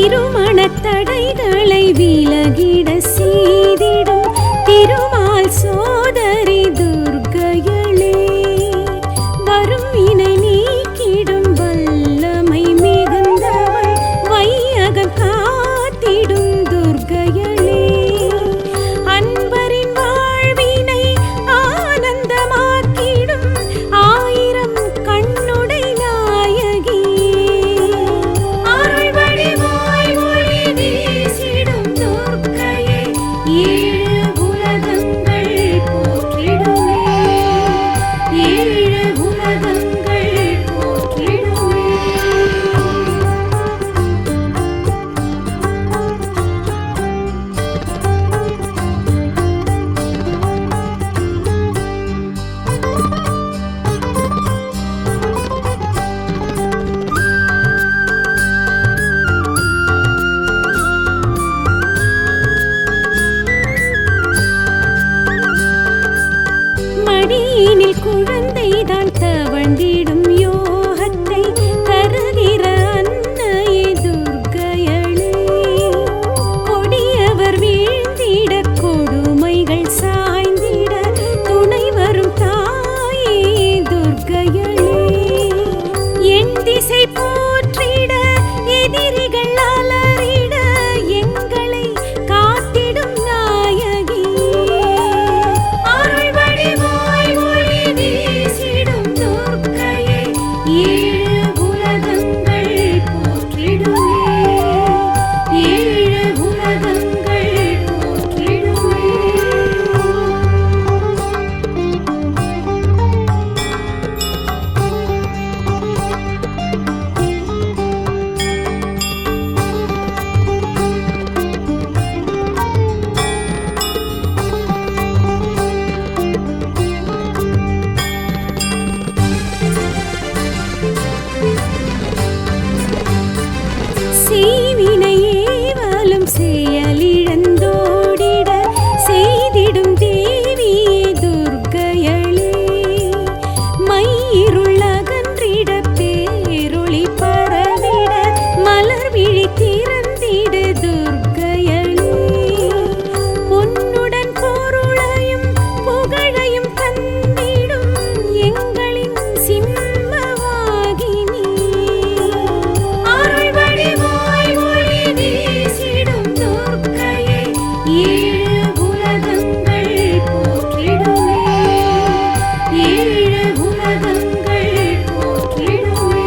திருமணத்தடைகளை விலகிட செய்திடும் திருமால் சோதரி துர்க்கையளே, வரும் வினை நீக்கிடும் வல்லமை மிகுந்தவள், வையகம் காத்திடும் துர்க்கையளே, அன்பரின் வாழ்வினை ஆனந்தமாக்கிடும் ஆயிரம் கண்ணுடை நாயகி, அருள் வடிவாய் ஒளி வீசிடும் துர்க்கையே, ஏழு உலகங்கள் போற்றிடுமே, ஏழு உலகங்கள் போற்றிடுமே. மடியினில் குழந்தைதான் தவழ்ந்திடும் யோகத்தை தருகிற அன்னையே துர்க்கையளே, கொடியவர் வீழ்ந்திட கொடுமைகள் சாய்ந்திட துணை வரும் தாயே துர்க்கையளே, என் திசை போற்றிட எதிரிகள் அலறிட எங்களை காத்திடும் நாயகி, அருள் வடிவாய் ஒளி வீசிடும் துர்க்கையே, ஏழு உலகங்கள் போற்றிடுமே, ஏழு உலகங்கள் போற்றிடுமே. செய்வினை ஏவலும் செயலிழந்தோடிட செய்திடும் தேவியே துர்க்கையளே, மையிருள் அகன்றிட பேரொளி பரவிட மலர் விழி திறந்திட துர்க்கையளே, பொன்னுடன் பொருளையும் புகழையும் தந்திடும் எங்களின் சிம்மவாகினி, அருள் வடிவாய் ஒளி வீசிடும் துர்க்கையே, ஏழு உலகங்கள் போற்றிடுமே, ஏழு உலகங்கள் போற்றிடுமே.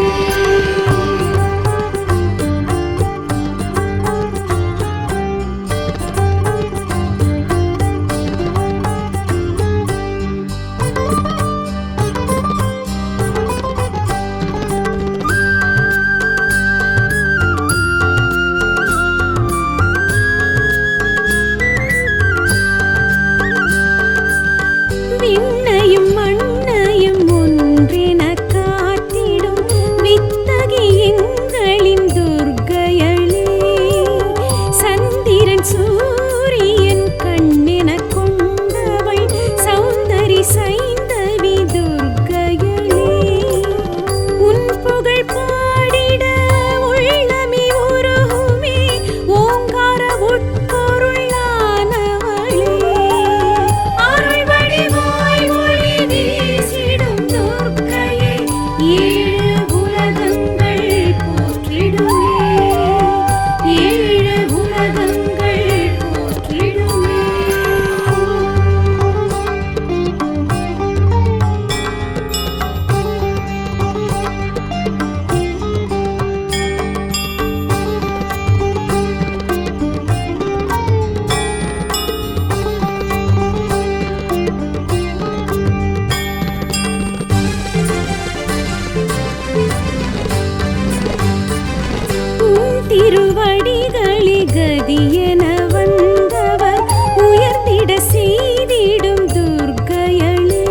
விண்ணையும் மண்ணையும் ஒன்றென காத்திடும் வித்தகி எங்களின் துர்க்கையளே, சந்திரன் சூரியன் கண்ணென கொண்டவள் சௌந்தரி சைந்தவி துர்க்கையளே, உன் புகழ் பாடிட உள்ளமே உருகுமே ஓங்கார உட்பொருளானவளே, அருள் வடிவாய் ஒளி வீசிடும் துர்க்கையே, ஏழு உலகங்கள் போற்றிடுமே, ஏழு உலகங்கள் போற்றிடுமே. உன் திருவடிகளே கதியென வந்தவர் உயர்ந்திட செய்திடும் துர்க்கையளே,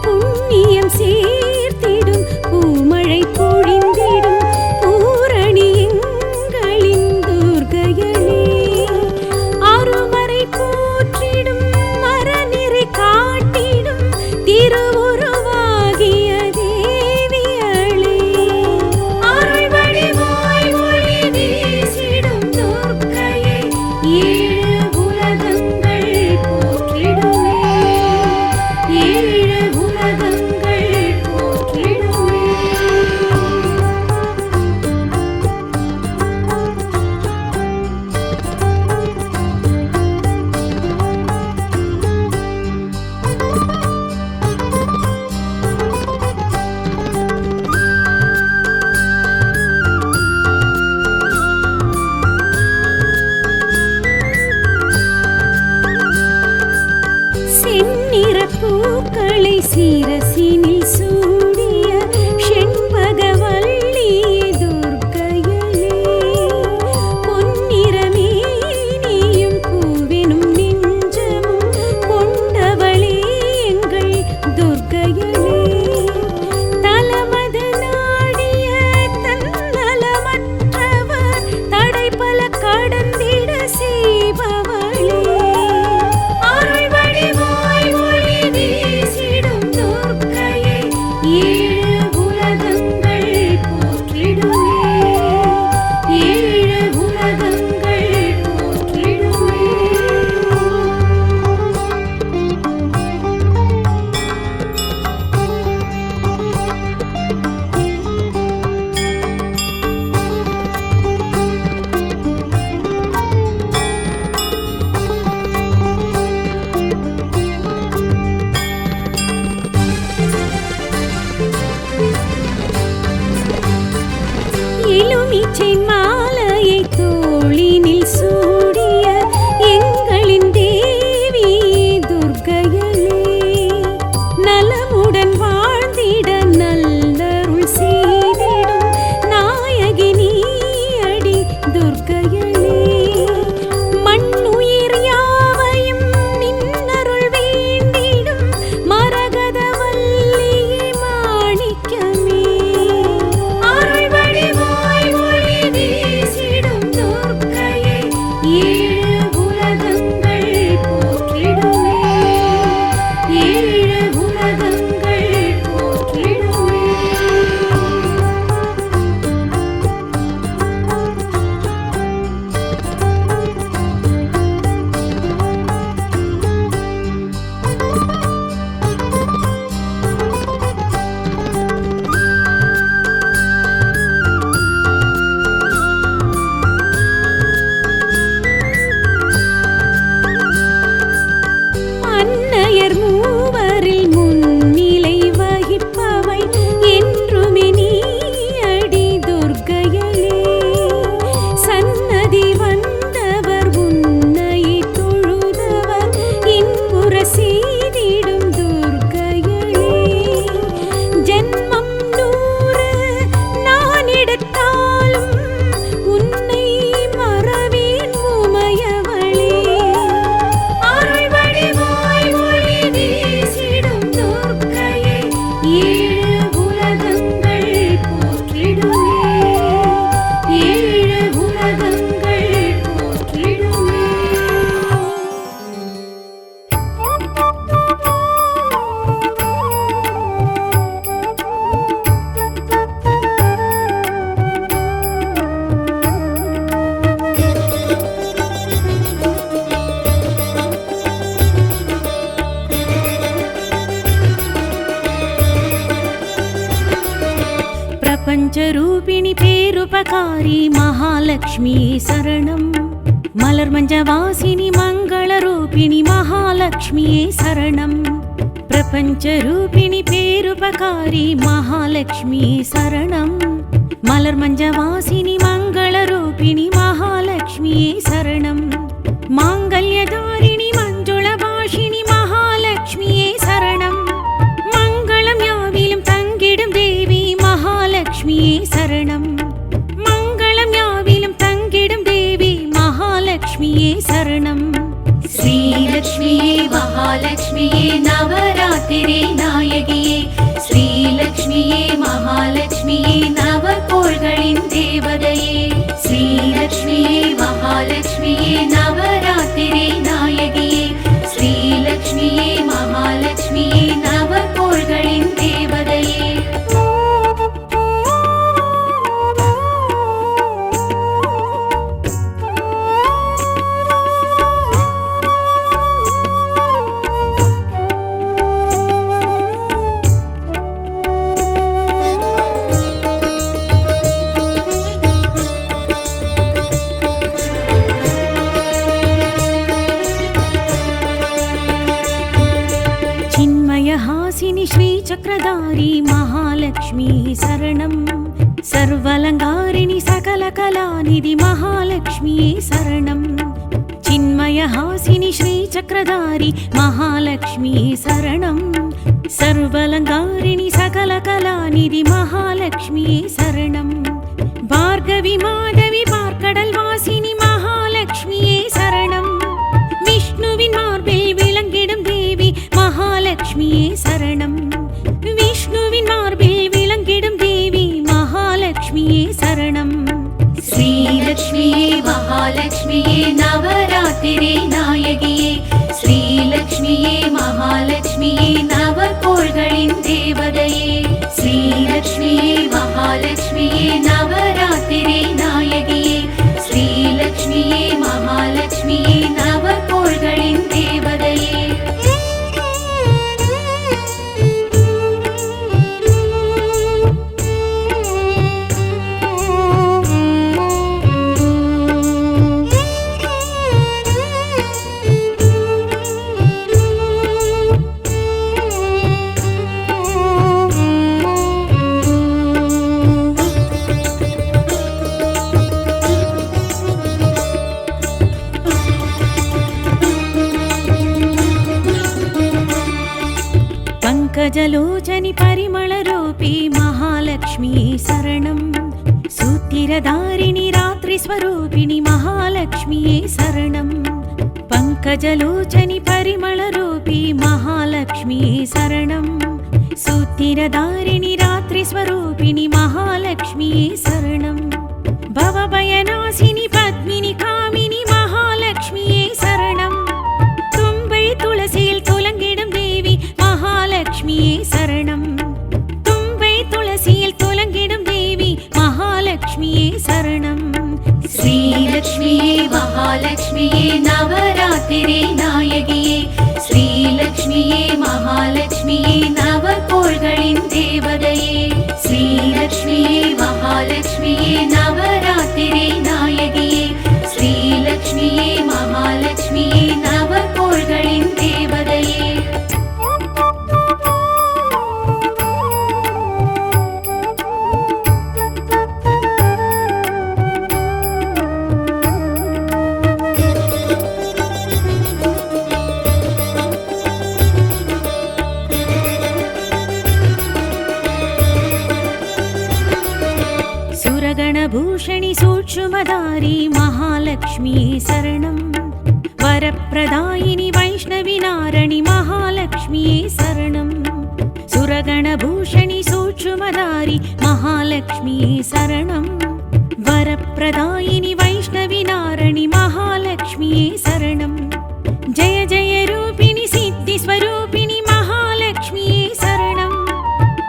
புண்ணியம் சேர்த்திடும் பூமழை பொழிந்திடும் பூரணி எங்களின் துர்க்கையளே, அருமறை போற்றிடும் மரநிறை காட்டிடும் திருவுருவாகிய தேவியளே, அருள் வடிவாய் ஒளி வீசிடும் பூச்செயின் மாலையை தோளினில் சூடிய எங்களின் தேவி துர்க்கையளே, நலமுடன் வாழ்ந்திட நல்லருள் செய்திடும் நாயகி நீயடி துர்க்கையளே. மண்ணுயிர் யாவையும் நின்னருள் வேண்டிடும் மரகத வல்லியே மாணிக்கமே, அருள் வடிவாய் ஒளி வீசிடும் துர்க்கையே, ஏழு உலகங்கள் போற்றிடுமே, ஏழு உலகங்கள் போற்றிடுமே. அன்னையர் மூவரில் முன்னிலை வகிப்பவள் என்றுமே நீயடி துர்க்கையளே, சன்னதி வந்தவர் உன்னையை தொழுதவர் இன்புற செய்திடும் துர்க்கையளே. ஜென்மம் 100 நான் எடுத்தாலும் உன்னை மறவேன் உமையவளே, அருள் வடிவாய் ஒளி வீசிடும் துர்க்கையே, ஏழு உலகங்கள் போற்றிடுமே, ஏழு உலகங்கள் போற்றிடுமே. பிரபஞ்சரூபிணி பேருபகாரி மகாலட்சுமியே சரணம், மலர் மஞ்சவாசினி மங்களரூபிணி மகாலட்சுமியே சரணம். பிரபஞ்சரூபிணி பேருபகாரி மகாலட்சுமியே சரணம், மலர் மஞ்சவாசினி மங்களரூபிணி மகாலட்சுமியே சரணம். மாங்கல்யதாரிணி மஞ்சுள பாஷினி மகாலட்சுமியே சரணம், மங்களம் யாவிலும் தங்கிடும் தேவி மகாலட்சுமியே சரணம், மங்களம் யாவிலும் தங்கிடும் தேவி மகாலட்சுமியே சரணம். ஸ்ரீலக்ஷ்மியே மகாலட்சுமியே நவராத்திரி நாயகியே, ஸ்ரீலக்ஷ்மியே மகாலட்சுமியே நவகோள்களின் தேவதையே, ஸ்ரீலக்ஷ்மியே மகாலட்சுமியே நவராத்திரி நாயகியே, ஸ்ரீலக்ஷ்மியே மகாலட்சுமியே நவகோள்களின் தேவதையே. चिन्मयहासिनि श्रीचक्रधारी महालक्ष्मी शरणं, सर्वालङ्कारिणि सकलकलानिधि महालक्ष्मी शरणं. चिन्मयहासिनि श्रीचक्रधारी महालक्ष्मी शरणं, सर्वालङ्कारिणि सकलकलानिधि महालक्ष्मी शरणं. भार्गवी माधवी பார்க்கடல் வாசினி மகாலட்சுமியே சரணம், விஷ்ணுவின் மார்பில் விளங்கிடும் தேவி மகாலட்சுமியே சரணம், விஷ்ணுவின் மார்பில் விளங்கிடும் தேவி மகாலட்சுமியே சரணம். ஸ்ரீலக்ஷ்மியே மகாலட்சுமியே நவராத்திரி நாயகியே, ஸ்ரீலக்ஷ்மியே மகாலட்சுமியே நவகோள்களின் தேவதையே, ஸ்ரீலக்ஷ்மியே மகாலட்சுமியே நவராத்திரி நாயகியே, ஸ்ரீலக்ஷ்மியே மகாலட்சுமியே நவகோள்களின் தேவதையே. पङ्कजलोचनि परिमलरूपी महालक्ष्म्यै शरणम् सूतिरधारिणि रात्रिस्वरूपिणि महालक्ष्म्यै शरणम् पङ्कजलोचनि परिमलरूपी महालक्ष्म्यै शरणम् सूतिरधारिणि रात्रिस्वरूपिणि महालक्ष्म्यै शरणम् भवभयनाशिनि पद्मिनि कामिनि महालक्ष्म्यै शरणम् तुम्बै तुलसियिल् तुलंगिडुम देवी महालक्ष्म्यै शरणम् तुम्बै तुलसियिल् तुलंगिडुम देवी महालक्ष्म्यै शरणम् श्रीलक्ष्म्यै महालक्ष्म्यै नवरात्रिरे नायगिये श्रीलक्ष्म्यै महालक्ष्म्यै नवकोळ्गळिन् देवतये श्रीलक्ष्म्यै महालक्ष्म्यै नवरात्रिरे नायगिये श्रीलक्ष्म्यै महालक्ष्म्यै नवकोळ्गळिन् देवतये सुरगणभूषणि सूक्ष्मधारी महालक्ष्म्यै शरणम् वरप्रदायिनि वैष्णविनारणि महालक्ष्म्यै शरणम् सुरगणभूषणि सूक्ष्मधारी महालक्ष्म्यै शरणम् वरप्रदायिनि वैष्णविनारणि महालक्ष्म्यै शरणम् जय जय रूपिणि सिद्धिस्वरूपिणि महालक्ष्म्यै शरणम्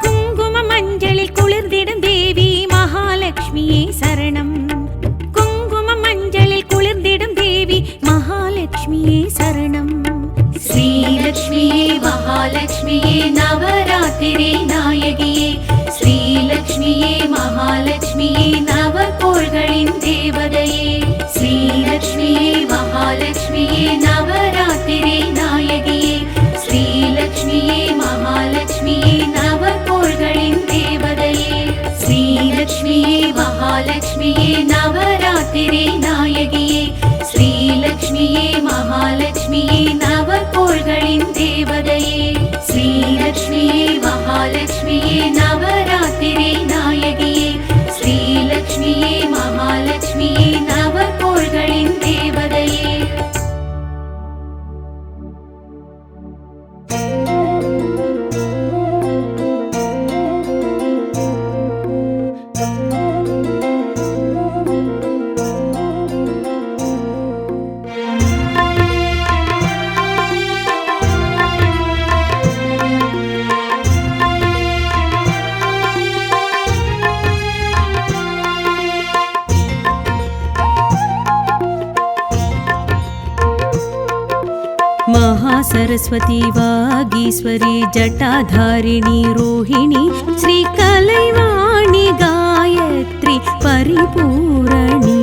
कुङ्कुममञ्जलिल् कुளிர்ந்திடும் देवी महालक्ष्म्यै शरणम् कुङ्कुममञ्जलिल् कुளிர்ந்திடும் देवी महालक्ष्म्यै शरणम् श्रीलक्ष्म्यै महालक्ष्म्यै नवरात्रिरे नायगिये श्रीलक्ष्म्यै महालक्ष्म्यै नवकोळ्गळिन् देवतये श्रीलक्ष्म्यै महालक्ष्म्यै नवरात्रिरे नायगिये श्रीलक्ष्म्यै महालक्ष्म्यै नवकोळ्गळिन् देवतये श्रीलक्ष्म्यै महालक्ष्म्यै नवरात्रिरे नायगिये श्रीलक्ष्म्यै महालक्ष्म्यै नवकोळ्गळिन् देवतये श्रीलक्ष्म्यै महालक्ष्म्यै नवरात्रिरे नायगिये श्रीलक्ष्म्यै महालक्ष्म्यै नवकोळ्गळिन् देवतये महासरस्वती वागीश्वरी जटाधारिणी रोहिणी श्रीकलैवाणी गायत्री परिपूरणी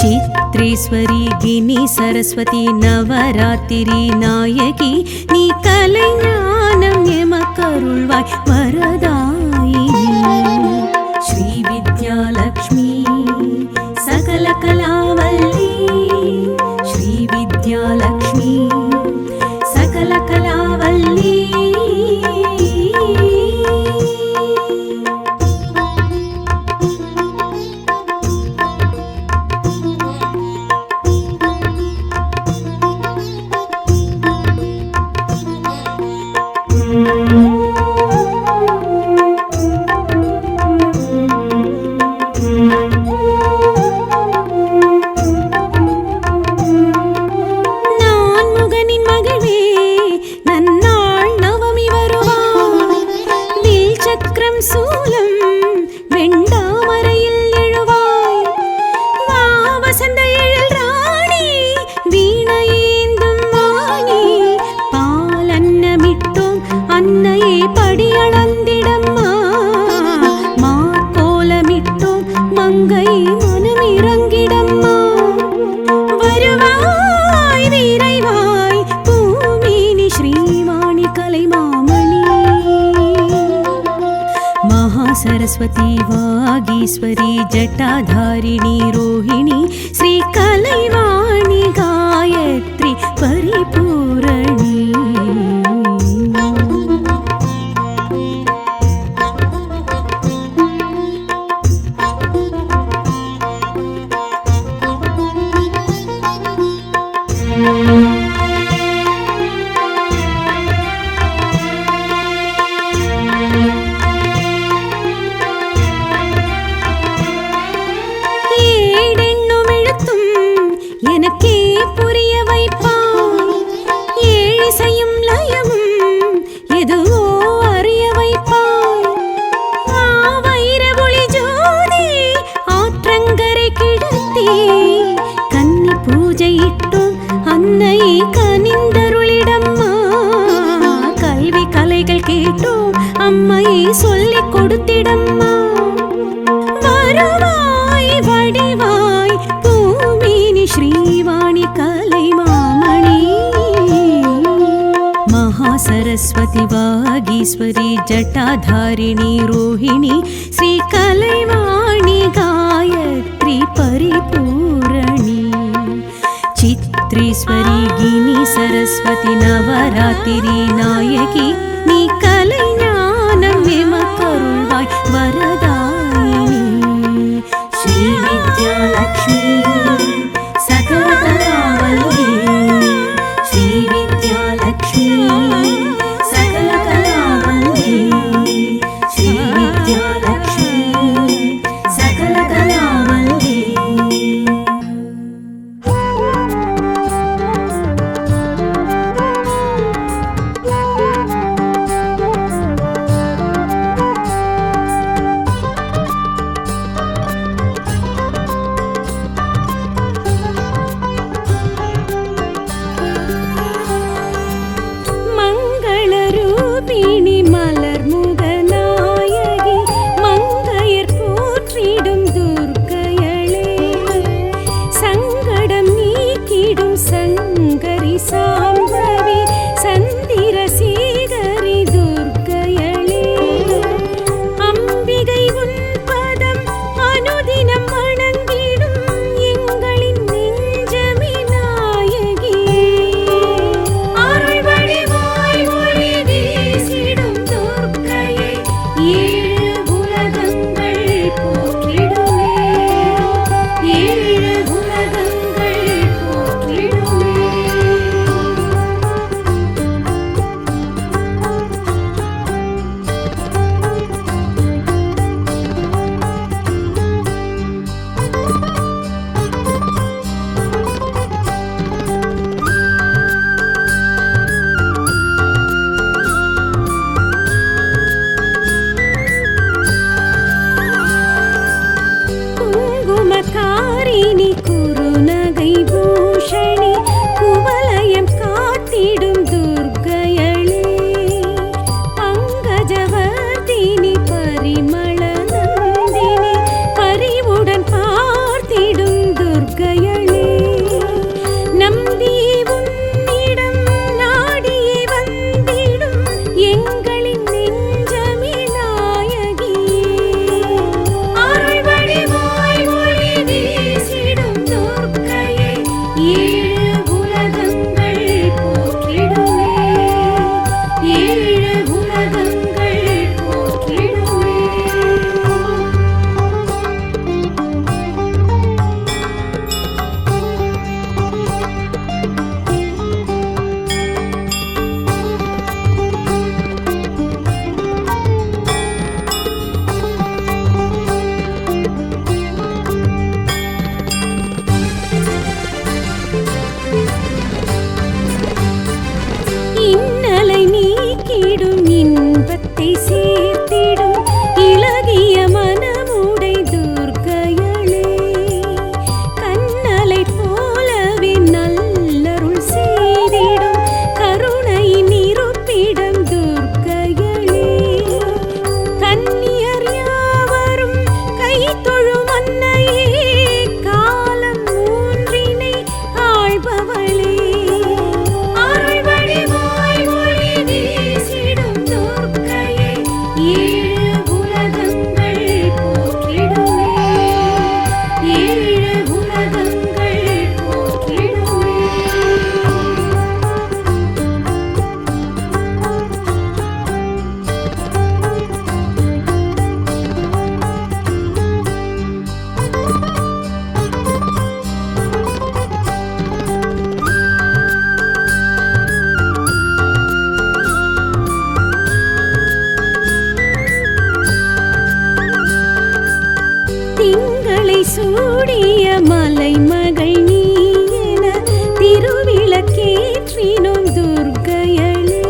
चित्रेश्वरी गिनी सरस्वती नवरात्रि नायकी नी कलैज्ञानं यमकरुळ्वाय वरदायिनी श्रीविद्यालक्ष्मी सकलकलावल्ली श्रीविद्यालक्ष्मी सकलकलावल्ली सरस्वती वागीश्वरी जटाधारिणी रोहिणी श्रीकलैवाणी गायत्री परिपूरणी கொடுத்திடம்மா. வருவாய் வடிவாய் பூமினி ஸ்ரீவாணி கலைமாமணி. மகாசரஸ்வதி வாகீஸ்வரி ஜட்டாதாரிணி ரோஹிணி ஸ்ரீ கலைவாணி காயத்ரி பரிபூரணி. சித்ரீஸ்வரி கினி சரஸ்வதி நவராத்திரி நாயகி நீ கலை ஞானம் எமக்கருள்வாய் வரதாயினி. ஸ்ரீ வித்யாலக்ஷ்மி சகலகலாவல்லி. ஸ்ரீ வித்யாலக்ஷ்மி சகலகலாவல்லி. ஸ்ரீ வித்யாலக்ஷ்மி சகலகலாவல்லி. மங்களரூபிணி மலர்முகநாயகி மங்கையர் போற்றிடும் துர்க்கையளே. சங்கடம் நீக்கிடும் சங்கரி சாம்பவி சந்திரசேகரி துர்க்கையளே. அம்பிகை உன் பதம் அனுதினம் வணங்கிடும் எங்களின் நெஞ்சமே நாயகியே. அருள் வடிவாய் ஒளி வீசிடும் துர்க்கையே ஏழு உலகங்கள் போற்றிடுமே. ஏழு உலகங்கள் போற்றிடுமே. குங்குமக்காரிணி குறுநகை பூஷணி குவலயம் காத்திடும் துர்க்கையளே. பங்கஜவர்தினி பரிமள நந்தினி பரிவுடன் பார்த்திடும் துர்க்கையளே. நம்பி உன்னிடம் நாடியே வந்திடும் எங்களின் நெஞ்சமே நாயகியே. அருள் வடிவாய் ஒளி வீசிடும் துர்க்கையே ஏழு உலகங்கள் போற்றிடுமே. ஏழு உலகங்கள் போற்றிடுமே. இன்னலை நீக்கிடும் இன்பத்தை சேர்த்திடும் இலகிய மனமுடை துர்க்கையளே. கண்ணலை போலவே நல்லருள் செய்திடும் கருணை நிருப்பிடும் துர்க்கையளே. கன்னியர் யாவரும் கை தொழும் அன்னையே காலம் மூன்றினை ஆள்பவளே. அருள் வடிவாய் ஒளி வீசிடும் துர்க்கையே ஏழு உலகங்கள் போற்றிடுமே. ஏழு உலகங்கள் போற்றிடுமே. திங்களை சூடிய மலைமகள் நீ என திருவிளக்கேற்றினோம் துர்க்கையளே.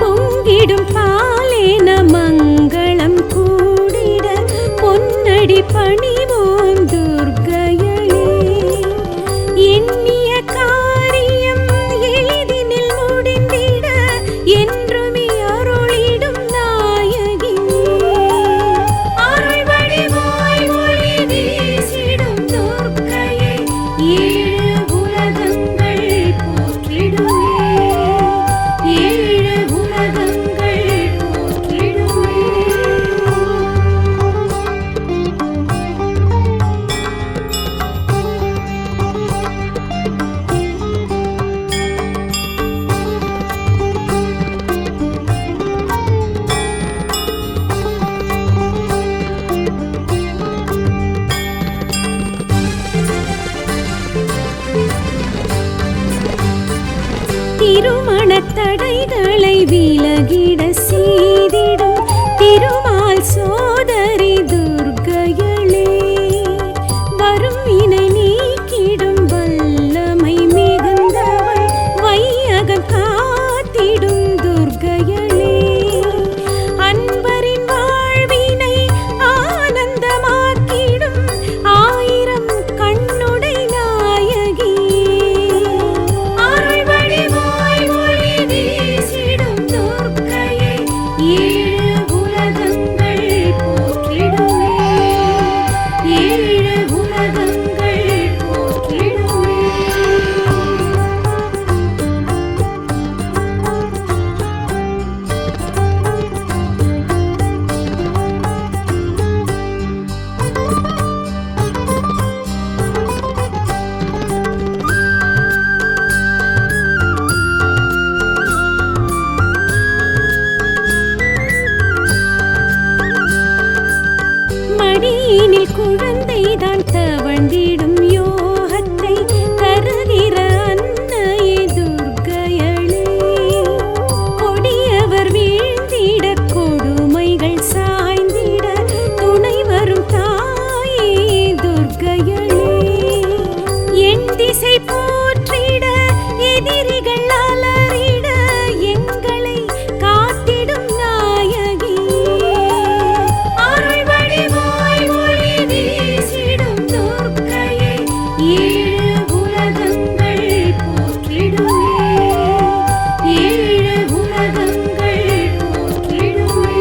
பொங்கிடும் பாலேன மங்களம் கூடிட பொன்னடி பணிவோம் துர்க்கையளே. எண்ணிய காரியம் எளிதினில் முடிந்திட என்றுமே அருளிடும் நாயகியே. மடியினில் குழந்தைதான் தவழ்ந்திடும் யோகத்தை தருகிற அன்னையே துர்க்கையளே. கொடியவர் வீழ்ந்திட கொடுமைகள் சாய்ந்திட துணை வரும் தாயே துர்க்கையளே. என் திசை போற்றிட எதிரிகள் அலறிட எங்களை காத்திடும் நாயகி. அருள் வடிவாய் ஒளி வீசிடும் துர்க்கையே, ஏழு உலகங்கள் போற்றிடுவே, ஏழு உலகங்கள் போற்றிடுவே.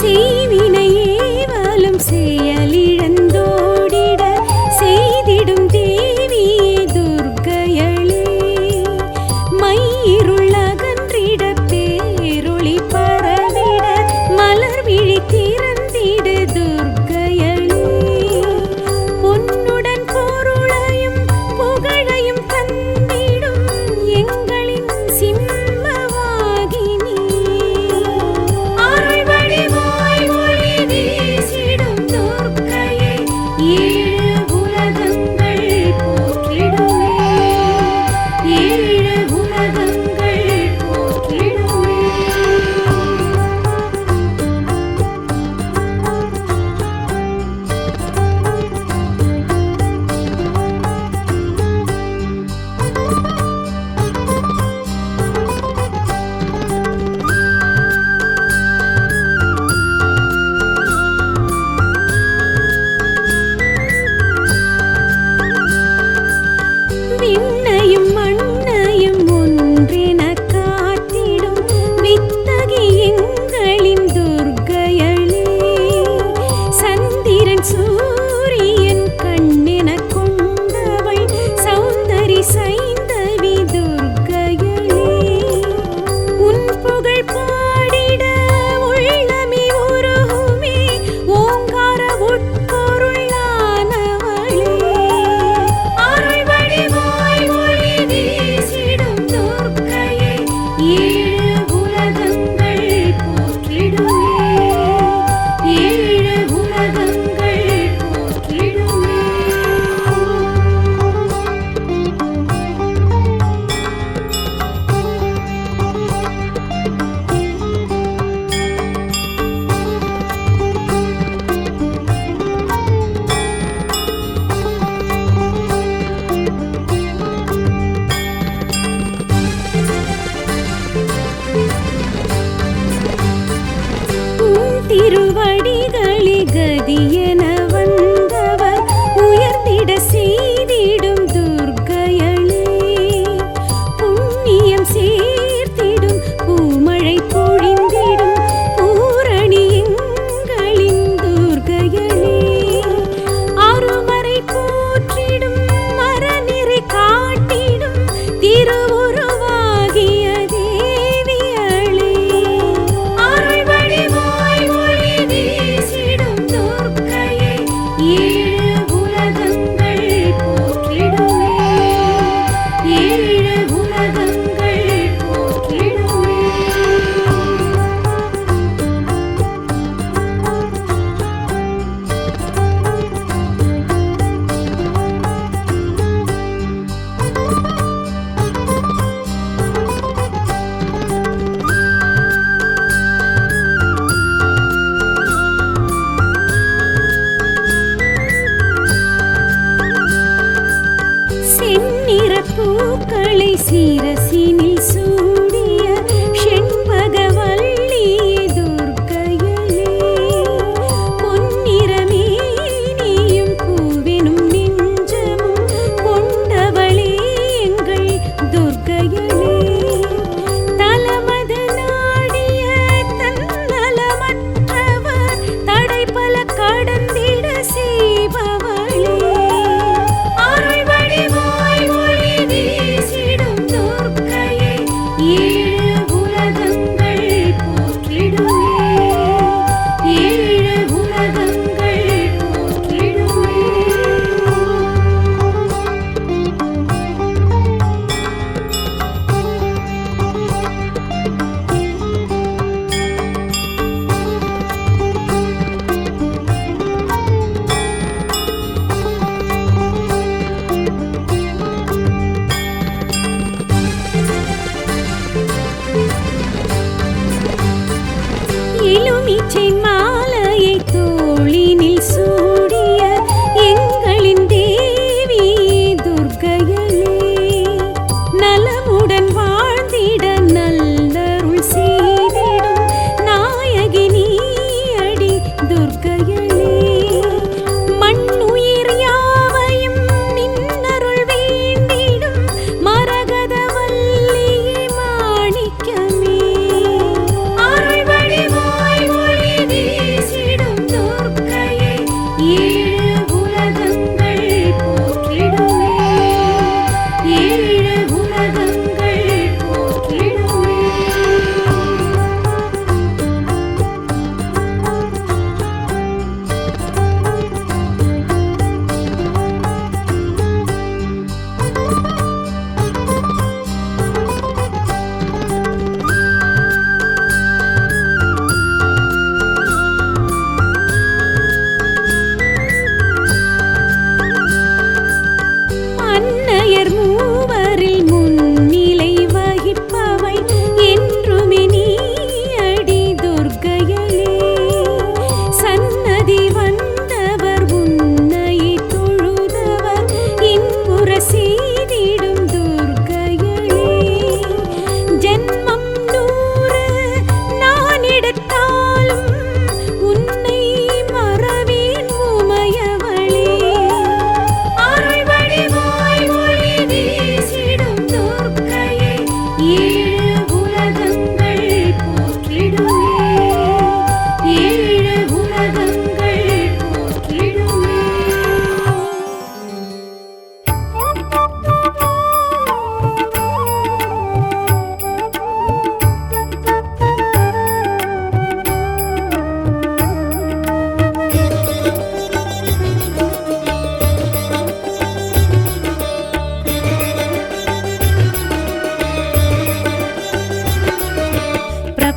செய்வினை ஏவலும் செயலிழந்தோடிட செய்திடும் தேவியே துர்க்கையளே. மையிருள் அகன்றிட பேரொளி பரவிட மலர் விழி திறந்திட துர்க்கையளே. பொன்னுடன் பொருளையும் புகழையும் தந்திடும் எங்களின் சிம்மவாகினி. அருள் வடிவாய் ஒளி வீசிடும் துர்க்கையே, ஏழு உலகங்கள் போற்றிடுவே, ஏழு உலகங்கள் போற்றிடுவே. விண்ணையும் மண்ணையும் ஒன்றென காத்திடும் வித்தகி எங்களின் துர்க்கையளே. சந்திரன் சூரியன் கண்ணென கொண்டவள் சௌந்தரி சைந்தவி துர்க்கையளே. உன் புகழ் பாடிட உள்ளமே உருகுமே ஓங்கார உட்பொருளானவளே. அருள் வடிவாய் ஒளி வீசிடும் துர்க்கையே, ஏழு உலகங்கள் போற்றிடுவே, ஏழு உலகங்கள் போற்றிடுவே. உன் திருவடிகளே கதியென வந்தவர் உயர்ந்திட செய்திடும் துர்க்கையளே. புண்ணியம் சேர்த்திடும் பூமழை பொழிந்திடும் பூரணி எங்களின் துர்க்கையளே. அருமறை போற்றிடும் மரநிறை காட்டிடும் திருவுருவாகிய தேவியளே. அருள் வடிவாய் ஒளி வீசிடும் துர்க்கையே, ஏழு உலகங்கள் போற்றிடுவே, ஏழு உலகங்கள் போற்றிடுவே. செந்நிற பூக்களை சிரசினில் சூடிய செண்பகவல்லியே துர்க்கையளே. பொன்னிற மேனியும் பூவெனும் நெஞ்சமும் கொண்டவளே எங்கள் துர்க்கையளே. தலமது நாடிய தன்னலமற்றவர் தடைபல கடந்திட செய்பவளே. அருள் வடிவாய் ஒளி வீசி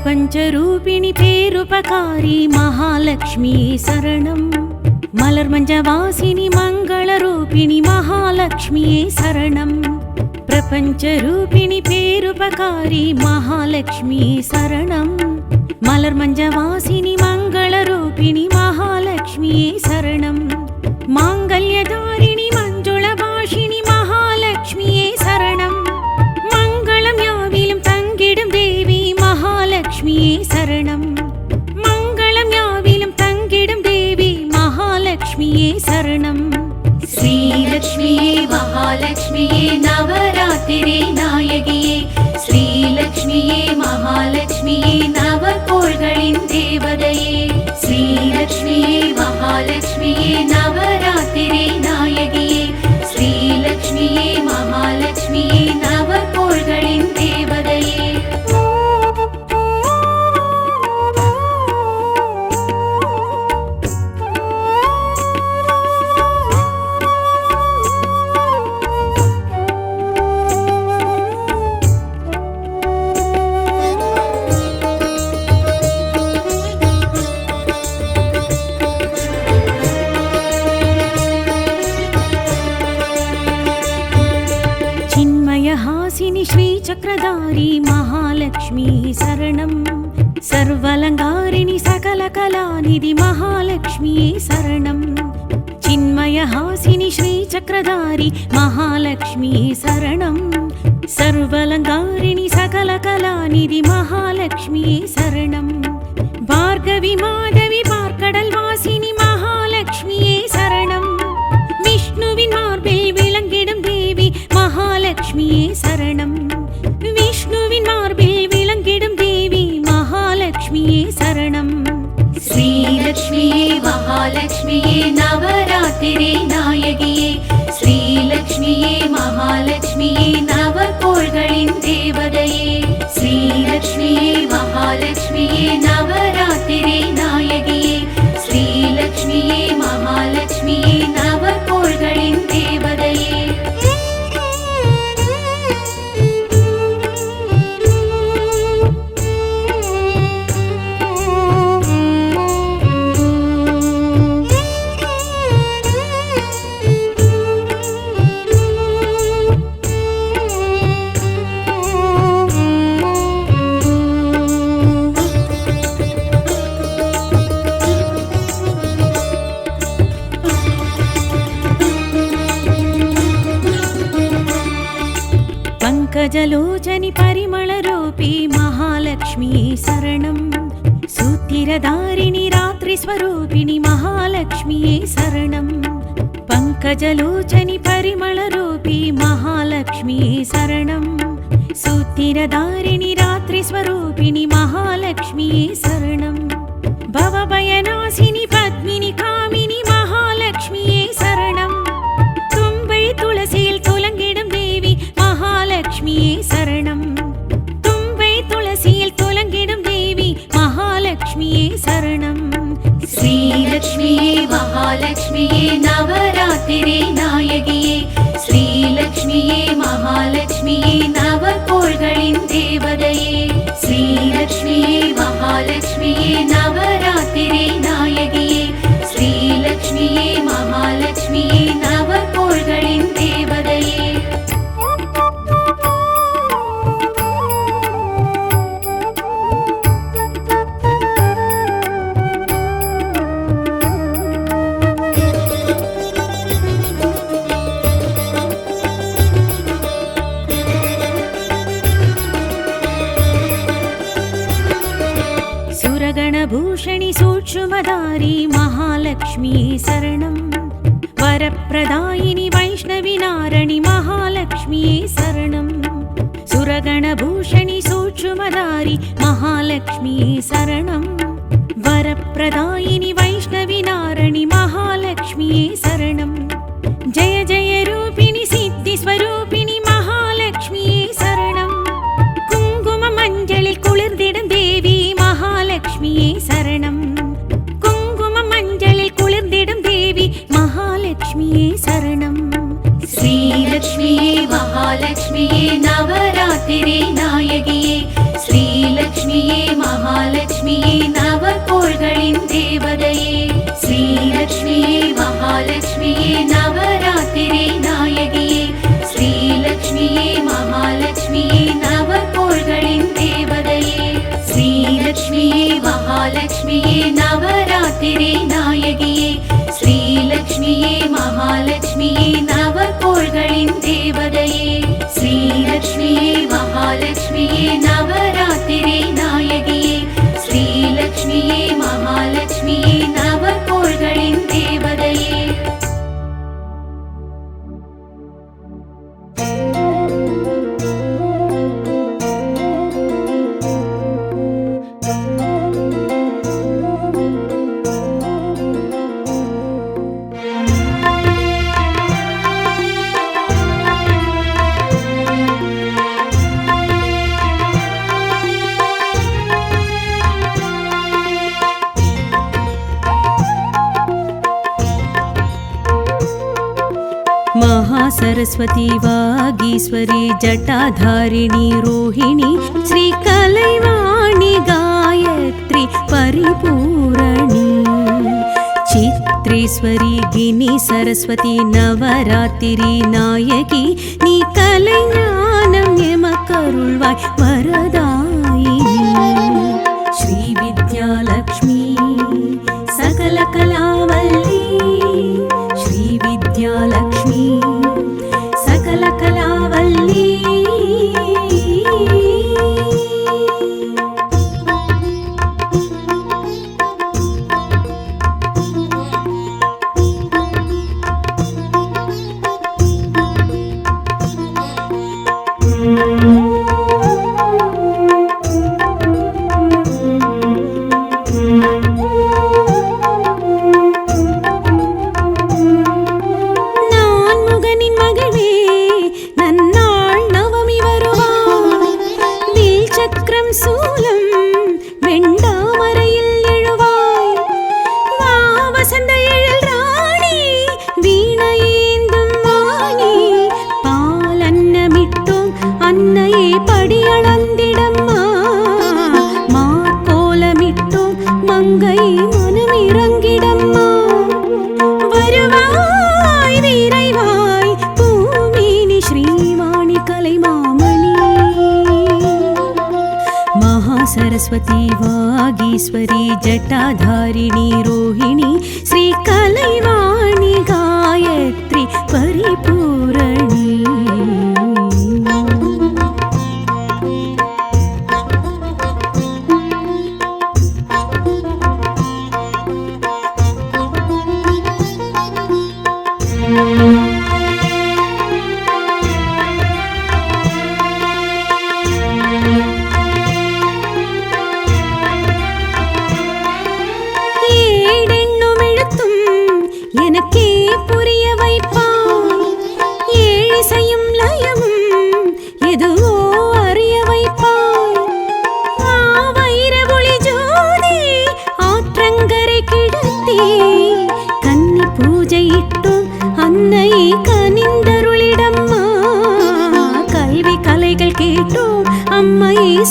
பிரபஞ்சரூபிணி பேருபகாரி மகாலட்சுமியே சரணம். மலர் மஞ்சவாசினி மங்களரூபிணி மகாலட்சுமியே சரணம். பிரபஞ்சரூபிணி பேருபகாரி மகாலட்சுமியே சரணம். மலர் மஞ்சவாசினி மங்களரூபிணி மகாலட்சுமியே சரணம். மாங்கல்யதாரிணி மஞ்சுளபாஷினி மகாலட்சுமியே சரணம். மங்களம் யாவிலும் தங்கிடும் தேவி மகாலட்சுமியே சரணம். மங்களம் யாவிலும் தங்கிடும் தேவி மகாலட்சுமியே சரணம். ஸ்ரீலக்ஷ்மியே மகாலட்சுமியே நவராத்திரி நாயகியே. ஸ்ரீலக்ஷ்மியே மகாலட்சுமியே நவகோள்களின் தேவதையே. ஸ்ரீலக்ஷ்மியே மகாலட்சுமியே நவராத்திரி நாயகியே. ஸ்ரீலக்ஷ்மியே மகாலட்சுமியே நவகோள்களின் தேவதையே. चिन्मयहासिनि श्रीचक्रधारी महालक्ष्मी शरणं. सर्वलङ्कारिणि सकलकलानिधि महालक्ष्मी शरणं. चिन्मयहासिनि श्रीचक्रधारी महालक्ष्मी शरणं. सर्वलङ्कारिणि सकलकलानिधि महालक्ष्मी शरणं. भार्गवी माधवी பார்க்கடல்வாசினி மகாலட்சுமியே சரணம். விஷ்ணுவின் மார்பில் விளங்கிடும் தேவி மகாலட்சுமியே சரணம். விஷ்ணுவின் மார்பில் விளங்கிடும் தேவி மகாலட்சுமியே சரணம். ஸ்ரீலக்ஷ்மியே மகாலட்சுமியே நவராத்திரி நாயகியே. ஸ்ரீலக்ஷ்மியே மகாலட்சுமியே நவகோள்களின் தேவதையே. ஸ்ரீலக்ஷ்மியே மகாலட்சுமியே நவராத்திரி நாயகியே. ஸ்ரீலக்ஷ்மியே மகாலட்சுமியே நவகோள்களின் தேவதையே. पंकजलोचनि परिमलरूपी महालक्ष्मी शरणं. सूतिरधारिणि रात्रिस्वरूपिणि महालक्ष्मी शरणं. पंकजलोचनि परिमलरूपी महालक्ष्मी शरणं. सूतिरधारिणि रात्रिस्वरूपिणि महालक्ष्मी शरणं. भवभयनाशिनि पद्मिनि कामिनि महालक्ष्मी शरणं. तुम्बै तुलसिயில் துலங்கிடும் தேவி மகாலட்சுமியே சரணம். தும்பை துளசியில் துலங்கிடும் தேவி மகாலட்சுமியே சரணம். ஸ்ரீலக்ஷ்மியே மகாலட்சுமியே நவராத்திரி நாயகியே. ஸ்ரீலக்ஷ்மியே மகாலட்சுமியே நவகோள்களின் தேவதையே. ஸ்ரீலக்ஷ்மியே மகாலட்சுமியே நவராத்திரி நாயகியே. ஸ்ரீலக்ஷ்மியே மகாலட்சுமியே நவகோள்களின் தேவதையே. सुरगणभूषणि सूक्ष्मधारी महालक्ष्मी शरणं. वरप्रदायिनि वैष्णवी नारणी महालक्ष्मी शरणं. सुरगणभूषणि सूक्ष्मधारी महालक्ष्मी शरणं. वरप्रदायिनि वैष्णवी नारणी महालक्ष्मी शरणं. जय जय रूपिणि सिद्धिस्वरूपिणि महालक्ष्मी शरणं. कुङ्कुम मञ्जलिल कुளிர்ந்திடும் தேவி மகாலட்சுமியே சரணம். குங்கும மஞ்சளில் குளிர்ந்திடும் தேவி மகாலட்சுமியே சரணம். ஸ்ரீலக்ஷ்மியே மகாலட்சுமியே நவராத்திரி நாயகியே. ஸ்ரீலக்ஷ்மியே மகா सरस्वती वागीश्वरी जटाधारिणी रोहिणी श्रीकलैवाणी गायत्री परिपूरणी चित्रेश्वरी गिनी सरस्वती नवरात्रि नायकी नी कलैज्ञानं यमकरुळ्वाय वरदायिनी श्री विद्यालक्ष्मी सकलकलावल्ली श्री विद्यालक्ष्मी सकलकलावल्ली सरस्वती वागीश्वरी जटाधारिणी रोहिणी श्रीकलैवाणी गायत्री परिपूरणी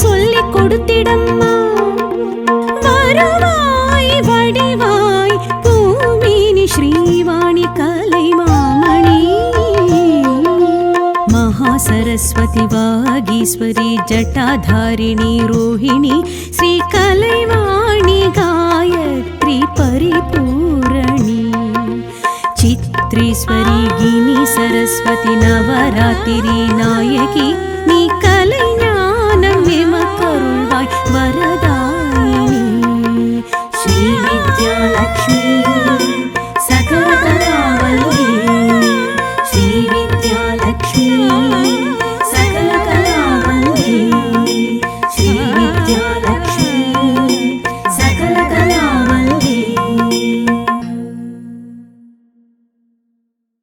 சொல்லிக் கொடுத்திடம்மா வருவாய் வடிவாய் பூமினி ஸ்ரீவாணி கலைமாமணி महासरस्वती वागीश्वरी जटाधारिणी रोहिणी श्रीकलैवाणी गायत्री परिपूरणी चित्रेश्वरी गिनी सरस्वती नवरात्रि नायकी